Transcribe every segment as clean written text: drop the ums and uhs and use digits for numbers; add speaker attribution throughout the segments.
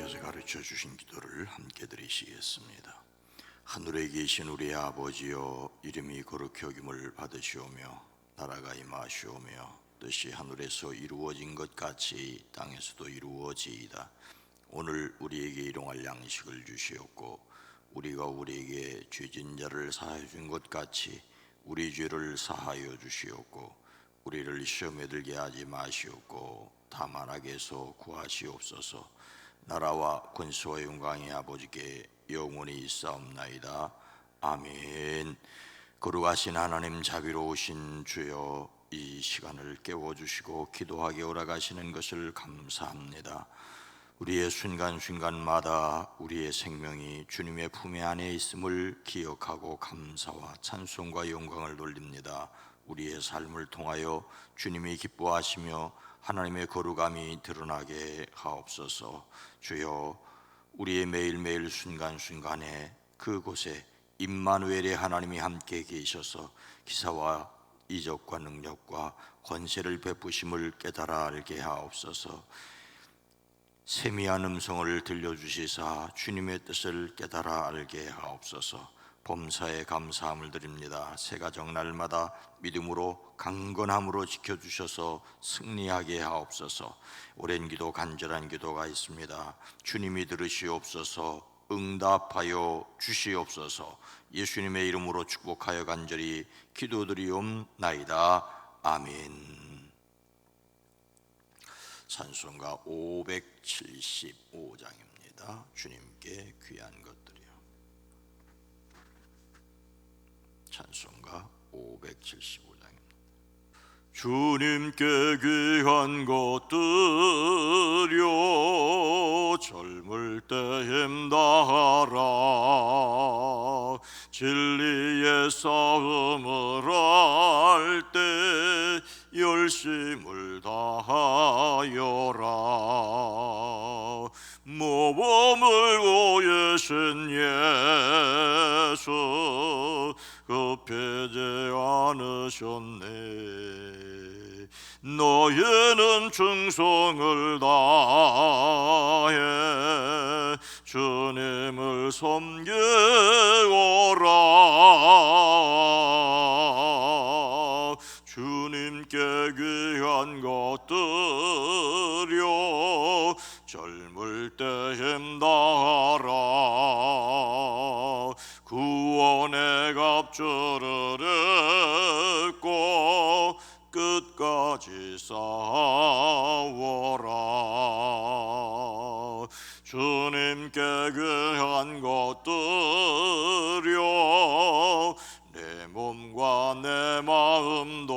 Speaker 1: 주님께서 가르쳐 주신 기도를 함께 드리시겠습니다. 하늘에 계신 우리 아버지여, 이름이 거룩히 여김을 받으시오며 나라가 임하시오며 뜻이 하늘에서 이루어진 것 같이 땅에서도 이루어지이다. 오늘 우리에게 일용할 양식을 주시옵고 우리가 우리에게 죄진 자를 사하여 준 것 같이 우리 죄를 사하여 주시옵고 우리를 시험에 들게 하지 마시옵고 다만 악에서 구하시옵소서. 나라와 권세와 영광이 아버지께 영원히 있사옵나이다. 아멘. 거룩하신 하나님, 자비로우신 주여, 이 시간을 깨워주시고 기도하게 오라가시는 것을 감사합니다. 우리의 순간순간마다 우리의 생명이 주님의 품에 안에 있음을 기억하고 감사와 찬송과 영광을 돌립니다. 우리의 삶을 통하여 주님이 기뻐하시며 하나님의 거룩함이 드러나게 하옵소서. 주여, 우리의 매일매일 순간순간에 그곳에 임마누엘의 하나님이 함께 계셔서 기사와 이적과 능력과 권세를 베푸심을 깨달아 알게 하옵소서. 세미한 음성을 들려주시사 주님의 뜻을 깨달아 알게 하옵소서. 범사에 감사함을 드립니다. 새가정 날마다 믿음으로 강건함으로 지켜주셔서 승리하게 하옵소서. 오랜 기도, 간절한 기도가 있습니다. 주님이 들으시옵소서. 응답하여 주시옵소서. 예수님의 이름으로 축복하여 간절히 기도드리옵나이다. 아멘. 찬송가 575장입니다. 주님께 귀한 것들이요. 찬송가 575장입니다. 주님께 귀한 것들이요, 젊을 때 힘다하라. 진리의 싸움을 할 때 열심을 다하여라. 모범을 보이신 예수 급해지 않으셨네. 너희는 충성을 다해 주님을 섬기오라. 주님께 귀한 것들이요, 젊을 때 힘다하라. 구원의 갑주를 입고 끝까지 싸워라. 주님께 귀한 것들이요, 내 몸과 내 마음도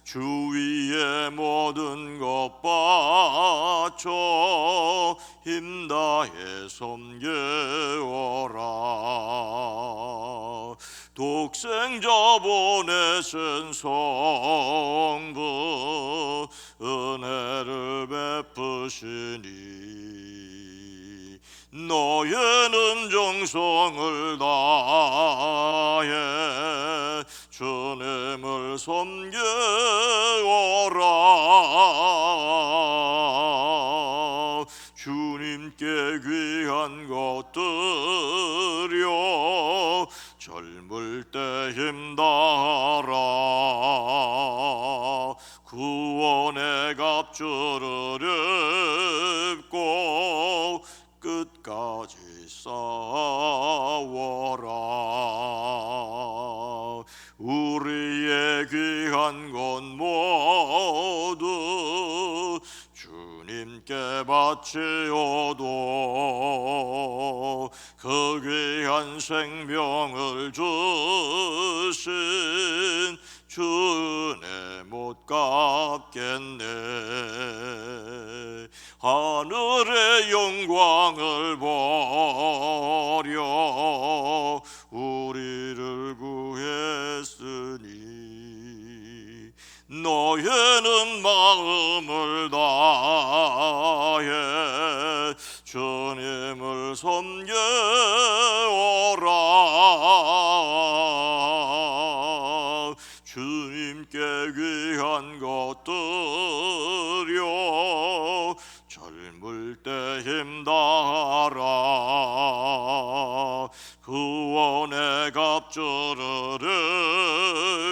Speaker 1: 주위의 모든 것 바쳐 힘다해 섬겨오라. 독생자 보내신 성부 은혜를 베푸시니 너희는 정성을 다해 주님을 섬겨오라. 주님께 귀한 것들이요, 젊을 때 힘다하라. 구원의 갑주를 입고 끝까지 싸워라. 우리의 귀한 것 모두 주님께 바치어도 그 귀한 생명을 주신 주 은혜 못 갚겠네. 하늘의 영광을 버려 우리를 구했으니 너희는 마음을 다해 주님을 섬겨오라. 주님께 귀한 것들이요, 젊을 때 힘다하라. 구원의 갑주를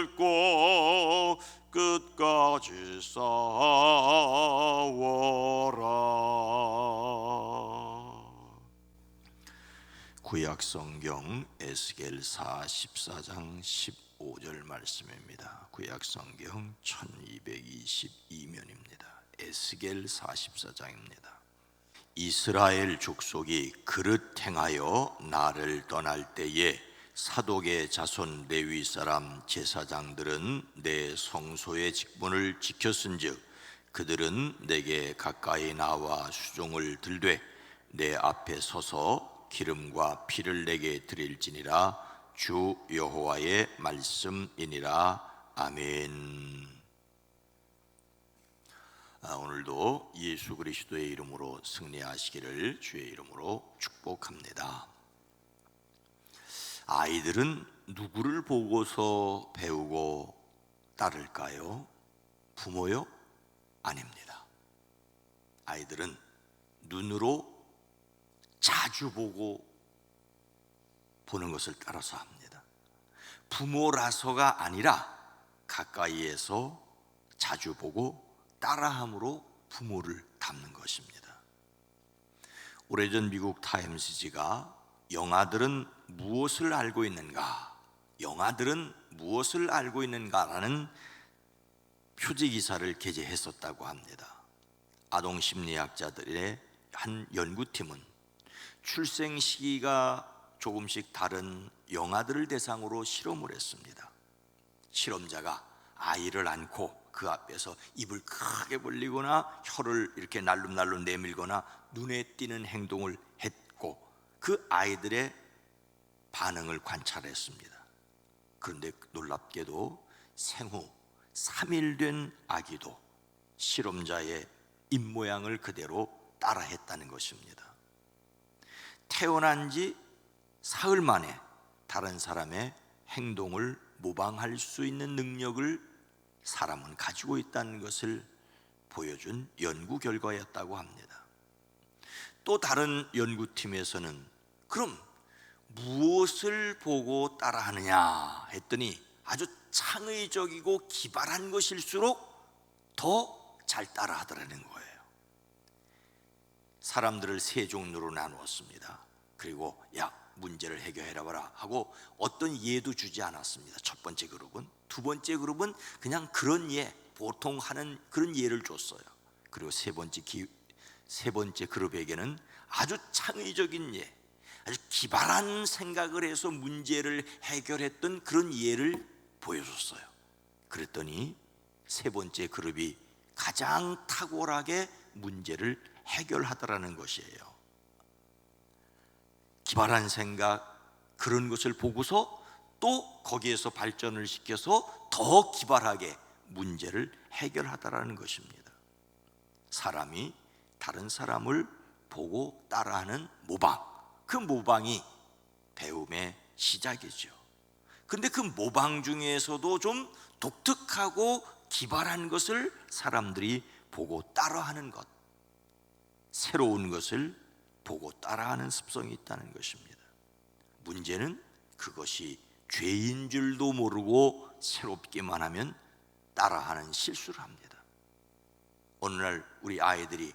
Speaker 1: 입고 끝까지 싸워라. 구약성경 에스겔 44장 15절 말씀입니다. 구약성경 1222면입니다. 에스겔 44장입니다. 이스라엘 족속이 그릇 행하여 나를 떠날 때에 사독의 자손 레위 사람 제사장들은 내 성소의 직분을 지켰은즉 그들은 내게 가까이 나와 수종을 들되 내 앞에 서서 기름과 피를 내게 드릴지니라. 주 여호와의 말씀이니라. 아멘. 오늘도 예수 그리스도의 이름으로 승리하시기를 주의 이름으로 축복합니다. 아이들은 누구를 보고서 배우고 따를까요? 부모요? 아닙니다. 아이들은 눈으로 자주 보는 것을 따라서 합니다. 부모라서가 아니라 가까이에서 자주 보고 따라함으로 부모를 닮는 것입니다. 오래전 미국 타임스지가 영아들은 무엇을 알고 있는가? 영아들은 무엇을 알고 있는가라는 표지 기사를 게재했었다고 합니다. 아동 심리학자들의 한 연구팀은 출생 시기가 조금씩 다른 영아들을 대상으로 실험을 했습니다. 실험자가 아이를 안고 그 앞에서 입을 크게 벌리거나 혀를 이렇게 날름날름 내밀거나 눈에 띄는 행동을 했고 그 아이들의 반응을 관찰했습니다. 그런데 놀랍게도 생후 3일 된 아기도 실험자의 입모양을 그대로 따라했다는 것입니다. 태어난 지 사흘 만에 다른 사람의 행동을 모방할 수 있는 능력을 사람은 가지고 있다는 것을 보여준 연구 결과였다고 합니다. 또 다른 연구팀에서는 그럼 무엇을 보고 따라하느냐 했더니 아주 창의적이고 기발한 것일수록 더 잘 따라하더라는 거예요. 사람들을 세 종류로 나누었습니다. 그리고 야, 문제를 해결해라 봐라 하고 어떤 예도 주지 않았습니다. 첫 번째 그룹은. 두 번째 그룹은 그냥 그런 예, 보통 하는 그런 예를 줬어요. 그리고 세 번째 그룹에게는 아주 창의적인 예, 아주 기발한 생각을 해서 문제를 해결했던 그런 예를 보여줬어요. 그랬더니 세 번째 그룹이 가장 탁월하게 문제를 해결하더라는 것이에요. 기발한 생각, 그런 것을 보고서 또 거기에서 발전을 시켜서 더 기발하게 문제를 해결하더라는 것입니다. 사람이 다른 사람을 보고 따라하는 모방, 그 모방이 배움의 시작이죠. 그런데 그 모방 중에서도 좀 독특하고 기발한 것을 사람들이 보고 따라하는 것, 새로운 것을 보고 따라하는 습성이 있다는 것입니다. 문제는 그것이 죄인 줄도 모르고 새롭기만 하면 따라하는 실수를 합니다. 어느 날 우리 아이들이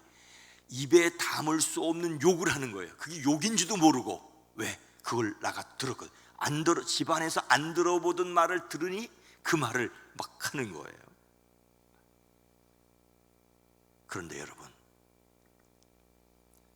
Speaker 1: 입에 담을 수 없는 욕을 하는 거예요. 그게 욕인지도 모르고. 왜? 그걸 나가 들었거든. 집안에서 안 들어보던 말을 들으니 그 말을 막 하는 거예요. 그런데 여러분,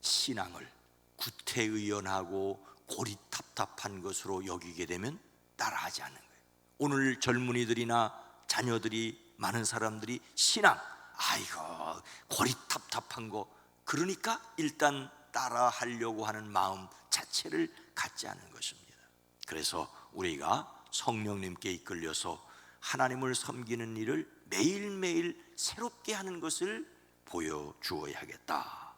Speaker 1: 신앙을 구태의연하고 고리탑답한 것으로 여기게 되면 따라하지 않는 거예요. 오늘 젊은이들이나 자녀들이, 많은 사람들이 신앙, 아이고 고리탑답한 거, 그러니까 일단 따라하려고 하는 마음 자체를 갖지 않는 것입니다. 그래서 우리가 성령님께 이끌려서 하나님을 섬기는 일을 매일매일 새롭게 하는 것을 보여주어야겠다.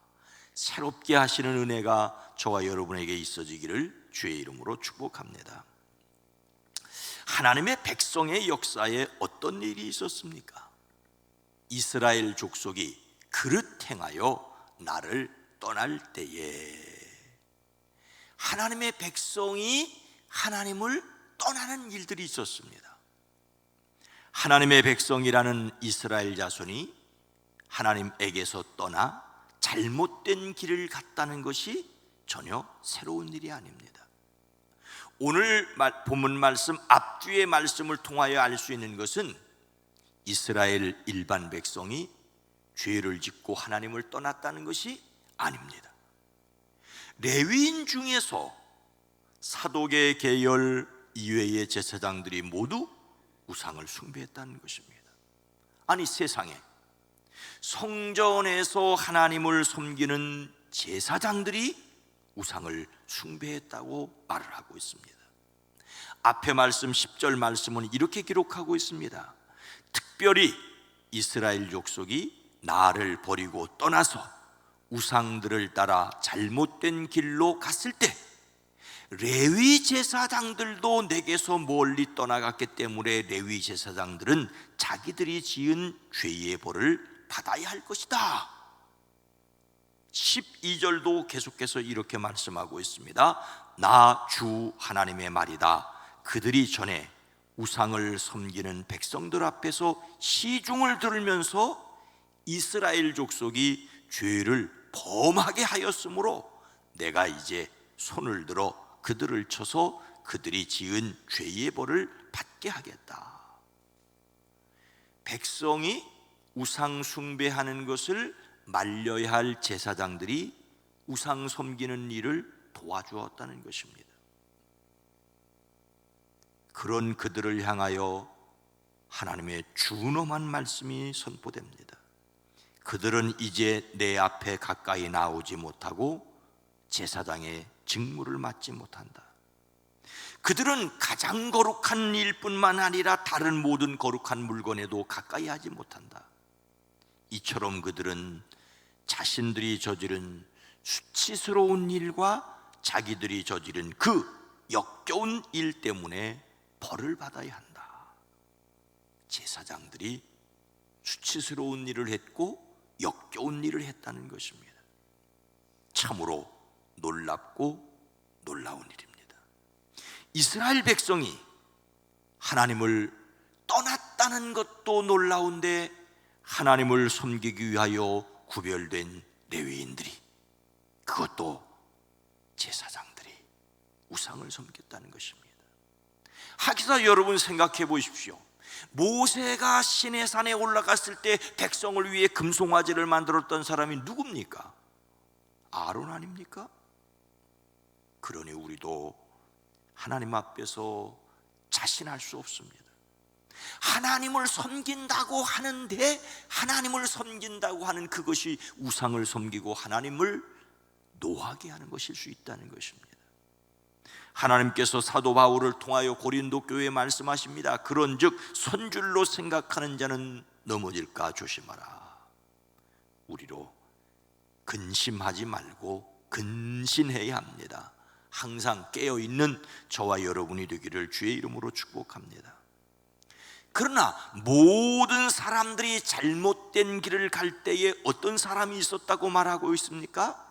Speaker 1: 새롭게 하시는 은혜가 저와 여러분에게 있어지기를 주의 이름으로 축복합니다. 하나님의 백성의 역사에 어떤 일이 있었습니까? 이스라엘 족속이 그릇 행하여 나를 떠날 때에 하나님의 백성이 하나님을 떠나는 일들이 있었습니다. 하나님의 백성이라는 이스라엘 자손이 하나님에게서 떠나 잘못된 길을 갔다는 것이 전혀 새로운 일이 아닙니다. 오늘 본문 말씀 앞뒤의 말씀을 통하여 알 수 있는 것은 이스라엘 일반 백성이 죄를 짓고 하나님을 떠났다는 것이 아닙니다. 레위인 중에서 사독의 계열 이외의 제사장들이 모두 우상을 숭배했다는 것입니다. 아니, 세상에 성전에서 하나님을 섬기는 제사장들이 우상을 숭배했다고 말을 하고 있습니다. 앞에 말씀 10절 말씀은 이렇게 기록하고 있습니다. 특별히 이스라엘 족속이 나를 버리고 떠나서 우상들을 따라 잘못된 길로 갔을 때 레위 제사장들도 내게서 멀리 떠나갔기 때문에 레위 제사장들은 자기들이 지은 죄의 벌을 받아야 할 것이다. 12절도 계속해서 이렇게 말씀하고 있습니다. 나 주 하나님의 말이다. 그들이 전에 우상을 섬기는 백성들 앞에서 시중을 들으면서 이스라엘 족속이 죄를 범하게 하였으므로 내가 이제 손을 들어 그들을 쳐서 그들이 지은 죄의 벌을 받게 하겠다. 백성이 우상 숭배하는 것을 말려야 할 제사장들이 우상 섬기는 일을 도와주었다는 것입니다. 그런 그들을 향하여 하나님의 준엄한 말씀이 선포됩니다. 그들은 이제 내 앞에 가까이 나오지 못하고 제사장의 직무를 맡지 못한다. 그들은 가장 거룩한 일뿐만 아니라 다른 모든 거룩한 물건에도 가까이 하지 못한다. 이처럼 그들은 자신들이 저지른 수치스러운 일과 자기들이 저지른 그 역겨운 일 때문에 벌을 받아야 한다. 제사장들이 수치스러운 일을 했고 역겨운 일을 했다는 것입니다. 참으로 놀랍고 놀라운 일입니다. 이스라엘 백성이 하나님을 떠났다는 것도 놀라운데 하나님을 섬기기 위하여 구별된 레위인들이, 그것도 제사장들이 우상을 섬겼다는 것입니다. 하기사 여러분 생각해 보십시오. 모세가 시내산에 올라갔을 때 백성을 위해 금송아지를 만들었던 사람이 누굽니까? 아론 아닙니까? 그러니 우리도 하나님 앞에서 자신할 수 없습니다. 하나님을 섬긴다고 하는데 하나님을 섬긴다고 하는 그것이 우상을 섬기고 하나님을 노하게 하는 것일 수 있다는 것입니다. 하나님께서 사도 바울을 통하여 고린도 교회에 말씀하십니다. 그런즉 선줄로 생각하는 자는 넘어질까 조심하라. 우리로 근심하지 말고 근신해야 합니다. 항상 깨어있는 저와 여러분이 되기를 주의 이름으로 축복합니다. 그러나 모든 사람들이 잘못된 길을 갈 때에 어떤 사람이 있었다고 말하고 있습니까?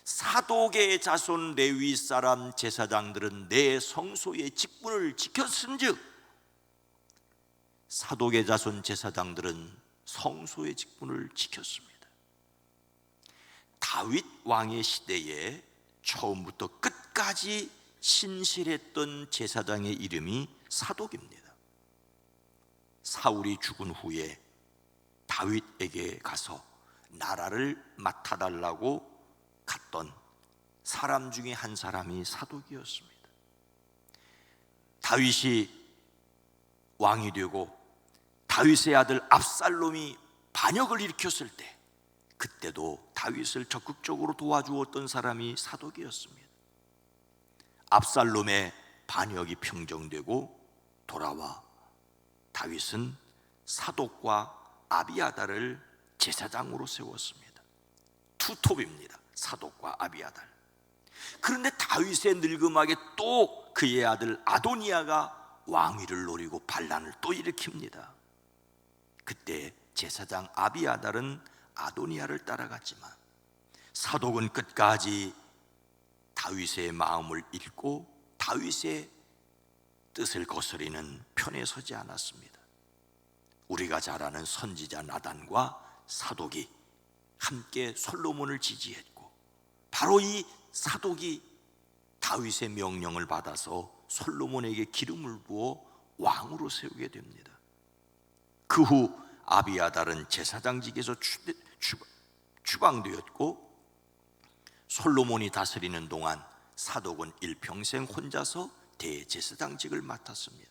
Speaker 1: 사독의 자손 레위 사람 제사장들은 내 성소의 직분을 지켰은즉, 사독의 자손 제사장들은 성소의 직분을 지켰습니다. 다윗 왕의 시대에 처음부터 끝까지 신실했던 제사장의 이름이 사독입니다. 사울이 죽은 후에 다윗에게 가서 나라를 맡아달라고 갔던 사람 중에 한 사람이 사독이었습니다. 다윗이 왕이 되고 다윗의 아들 압살롬이 반역을 일으켰을 때 그때도 다윗을 적극적으로 도와주었던 사람이 사독이었습니다. 압살롬의 반역이 평정되고 돌아와 다윗은 사독과 아비아달을 제사장으로 세웠습니다. 투톱입니다. 사독과 아비아달. 그런데 다윗의 늙음하게 또 그의 아들 아도니아가 왕위를 노리고 반란을 또 일으킵니다. 그때 제사장 아비아달은 아도니아를 따라갔지만 사독은 끝까지 다윗의 마음을 읽고 다윗의 뜻을 거스리는 편에 서지 않았습니다. 우리가 잘 아는 선지자 나단과 사독이 함께 솔로몬을 지지했고, 바로 이 사독이 다윗의 명령을 받아서 솔로몬에게 기름을 부어 왕으로 세우게 됩니다. 그 후 아비아달은 제사장직에서 추방되었고, 솔로몬이 다스리는 동안 사독은 일평생 혼자서 대제사장직을 맡았습니다.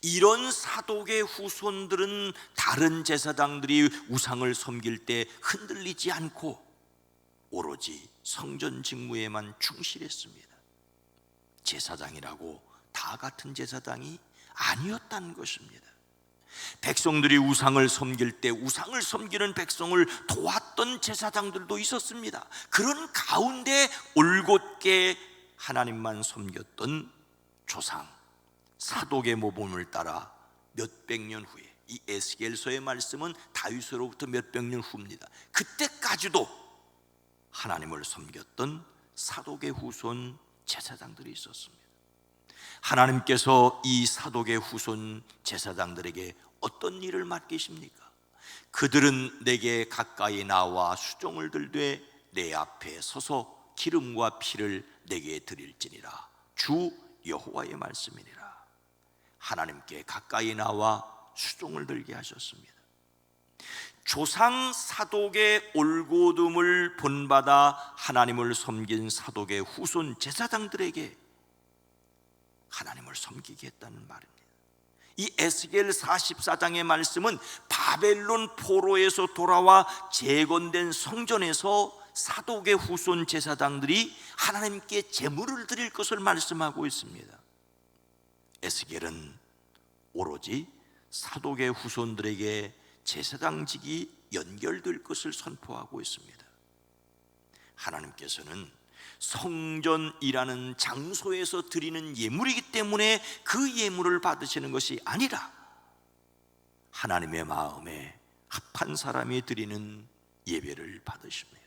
Speaker 1: 이런 사독의 후손들은 다른 제사장들이 우상을 섬길 때 흔들리지 않고 오로지 성전 직무에만 충실했습니다. 제사장이라고 다 같은 제사장이 아니었다는 것입니다. 백성들이 우상을 섬길 때 우상을 섬기는 백성을 도왔던 제사장들도 있었습니다. 그런 가운데 올곧게 하나님만 섬겼던 조상 사독의 모범을 따라 몇백 년 후에, 이 에스겔서의 말씀은 다윗으로부터 몇백 년 후입니다. 그때까지도 하나님을 섬겼던 사독의 후손 제사장들이 있었습니다. 하나님께서 이 사독의 후손 제사장들에게 어떤 일을 맡기십니까? 그들은 내게 가까이 나와 수종을 들되 내 앞에 서서 기름과 피를 내게 드릴지니라. 주 여호와의 말씀이니라. 하나님께 가까이 나와 수종을 들게 하셨습니다. 조상 사독의 올곧음을 본받아 하나님을 섬긴 사독의 후손 제사장들에게 하나님을 섬기게 했다는 말입니다. 이 에스겔 44장의 말씀은 바벨론 포로에서 돌아와 재건된 성전에서 사독의 후손 제사장들이 하나님께 제물을 드릴 것을 말씀하고 있습니다. 에스겔은 오로지 사독의 후손들에게 제사장직이 연결될 것을 선포하고 있습니다. 하나님께서는 성전이라는 장소에서 드리는 예물이기 때문에 그 예물을 받으시는 것이 아니라 하나님의 마음에 합한 사람이 드리는 예배를 받으십니다.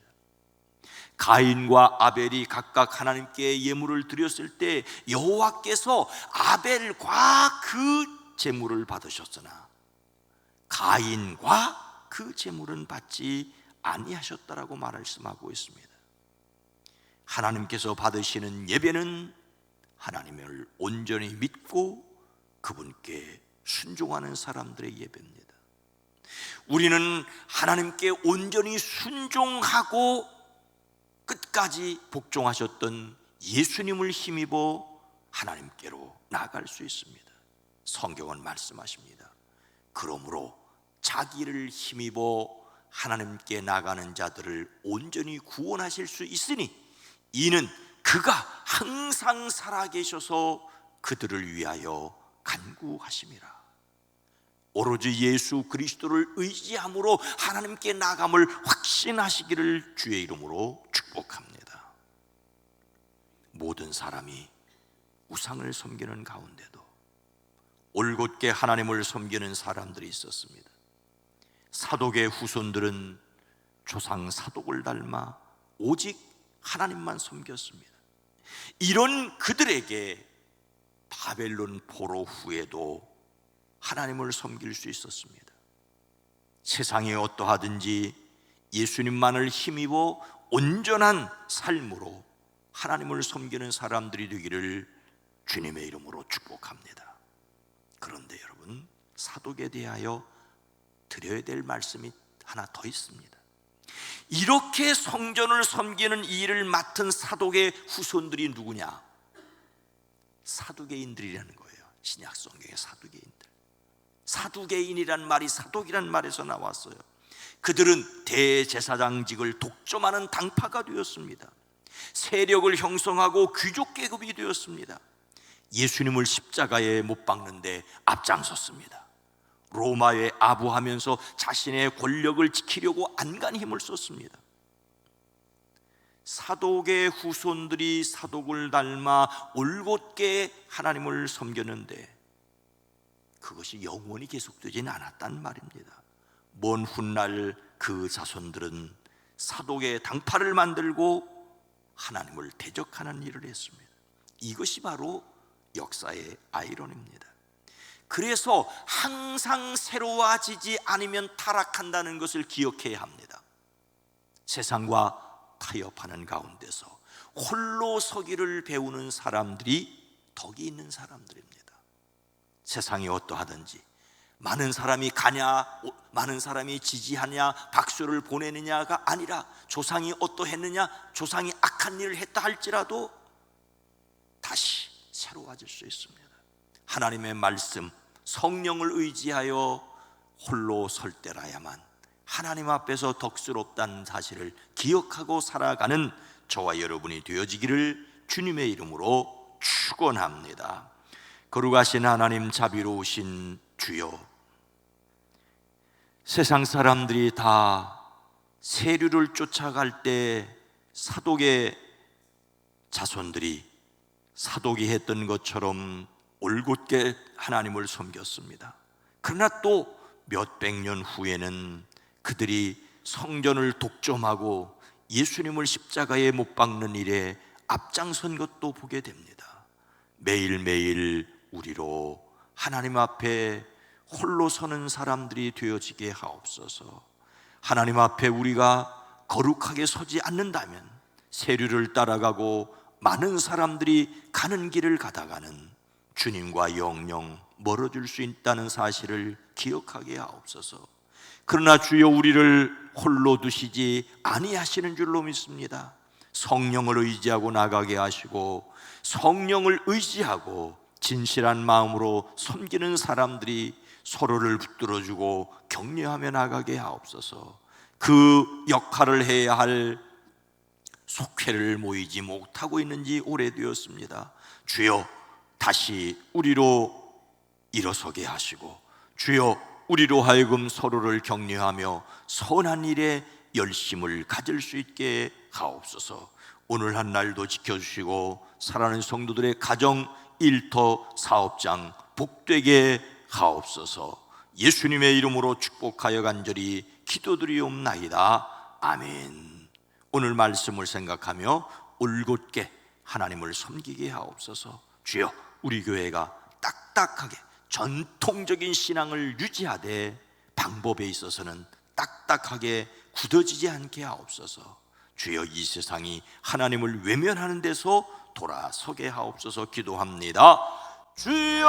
Speaker 1: 가인과 아벨이 각각 하나님께 예물을 드렸을 때 여호와께서 아벨과 그 제물을 받으셨으나 가인과 그 제물은 받지 아니하셨다라고 말씀하고 있습니다. 하나님께서 받으시는 예배는 하나님을 온전히 믿고 그분께 순종하는 사람들의 예배입니다. 우리는 하나님께 온전히 순종하고 끝까지 복종하셨던 예수님을 힘입어 하나님께로 나아갈 수 있습니다. 성경은 말씀하십니다. 그러므로 자기를 힘입어 하나님께 나가는 자들을 온전히 구원하실 수 있으니 이는 그가 항상 살아계셔서 그들을 위하여 간구하심이라. 오로지 예수 그리스도를 의지함으로 하나님께 나감을 확신하시기를 주의 이름으로 축복합니다. 모든 사람이 우상을 섬기는 가운데도 올곧게 하나님을 섬기는 사람들이 있었습니다. 사독의 후손들은 조상 사독을 닮아 오직 하나님만 섬겼습니다. 이런 그들에게 바벨론 포로 후에도 하나님을 섬길 수 있었습니다. 세상에 어떠하든지 예수님만을 힘입어 온전한 삶으로 하나님을 섬기는 사람들이 되기를 주님의 이름으로 축복합니다. 그런데 여러분, 사독에 대하여 드려야 될 말씀이 하나 더 있습니다. 이렇게 성전을 섬기는 일을 맡은 사독의 후손들이 누구냐? 사두개인들이라는 거예요. 신약 성경의 사두개인들. 사두개인이란 말이 사독이란 말에서 나왔어요. 그들은 대제사장직을 독점하는 당파가 되었습니다. 세력을 형성하고 귀족 계급이 되었습니다. 예수님을 십자가에 못 박는데 앞장섰습니다. 로마에 아부하면서 자신의 권력을 지키려고 안간히 힘을 썼습니다. 사독의 후손들이 사독을 닮아 올곧게 하나님을 섬겼는데 그것이 영원히 계속되지는 않았단 말입니다. 먼 훗날 그 자손들은 사독의 당파를 만들고 하나님을 대적하는 일을 했습니다. 이것이 바로 역사의 아이러니입니다. 그래서 항상 새로워지지 않으면 타락한다는 것을 기억해야 합니다. 세상과 타협하는 가운데서 홀로 서기를 배우는 사람들이 덕이 있는 사람들입니다. 세상이 어떠하든지 많은 사람이 가냐, 많은 사람이 지지하냐, 박수를 보내느냐가 아니라 조상이 어떠했느냐, 조상이 악한 일을 했다 할지라도 다시 새로워질 수 있습니다. 하나님의 말씀, 성령을 의지하여 홀로 설 때라야만 하나님 앞에서 덕스럽다는 사실을 기억하고 살아가는 저와 여러분이 되어지기를 주님의 이름으로 축원합니다. 거룩하신 하나님, 자비로우신 주여, 세상 사람들이 다 세류를 쫓아갈 때 사독의 자손들이 사독이 했던 것처럼 올곧게 하나님을 섬겼습니다. 그러나 또 몇백 년 후에는 그들이 성전을 독점하고 예수님을 십자가에 못 박는 일에 앞장선 것도 보게 됩니다. 매일매일 우리로 하나님 앞에 홀로 서는 사람들이 되어지게 하옵소서. 하나님 앞에 우리가 거룩하게 서지 않는다면 세류를 따라가고 많은 사람들이 가는 길을 가다가는 주님과 영영 멀어질 수 있다는 사실을 기억하게 하옵소서. 그러나 주여, 우리를 홀로 두시지 아니하시는 줄로 믿습니다. 성령을 의지하고 나가게 하시고 성령을 의지하고 진실한 마음으로 섬기는 사람들이 서로를 붙들어주고 격려하며 나가게 하옵소서. 그 역할을 해야 할 속회를 모이지 못하고 있는지 오래되었습니다. 주여, 다시 우리로 일어서게 하시고 주여, 우리로 하여금 서로를 격려하며 선한 일에 열심을 가질 수 있게 하옵소서. 오늘 한 날도 지켜주시고 사랑하는 성도들의 가정, 일터, 사업장 복되게 하옵소서. 예수님의 이름으로 축복하여 간절히 기도드리옵나이다. 아멘. 오늘 말씀을 생각하며 올곧게 하나님을 섬기게 하옵소서. 주여, 우리 교회가 딱딱하게 전통적인 신앙을 유지하되 방법에 있어서는 딱딱하게 굳어지지 않게 하옵소서. 주여, 이 세상이 하나님을 외면하는 데서 돌아서게 하옵소서. 기도합니다. 주여.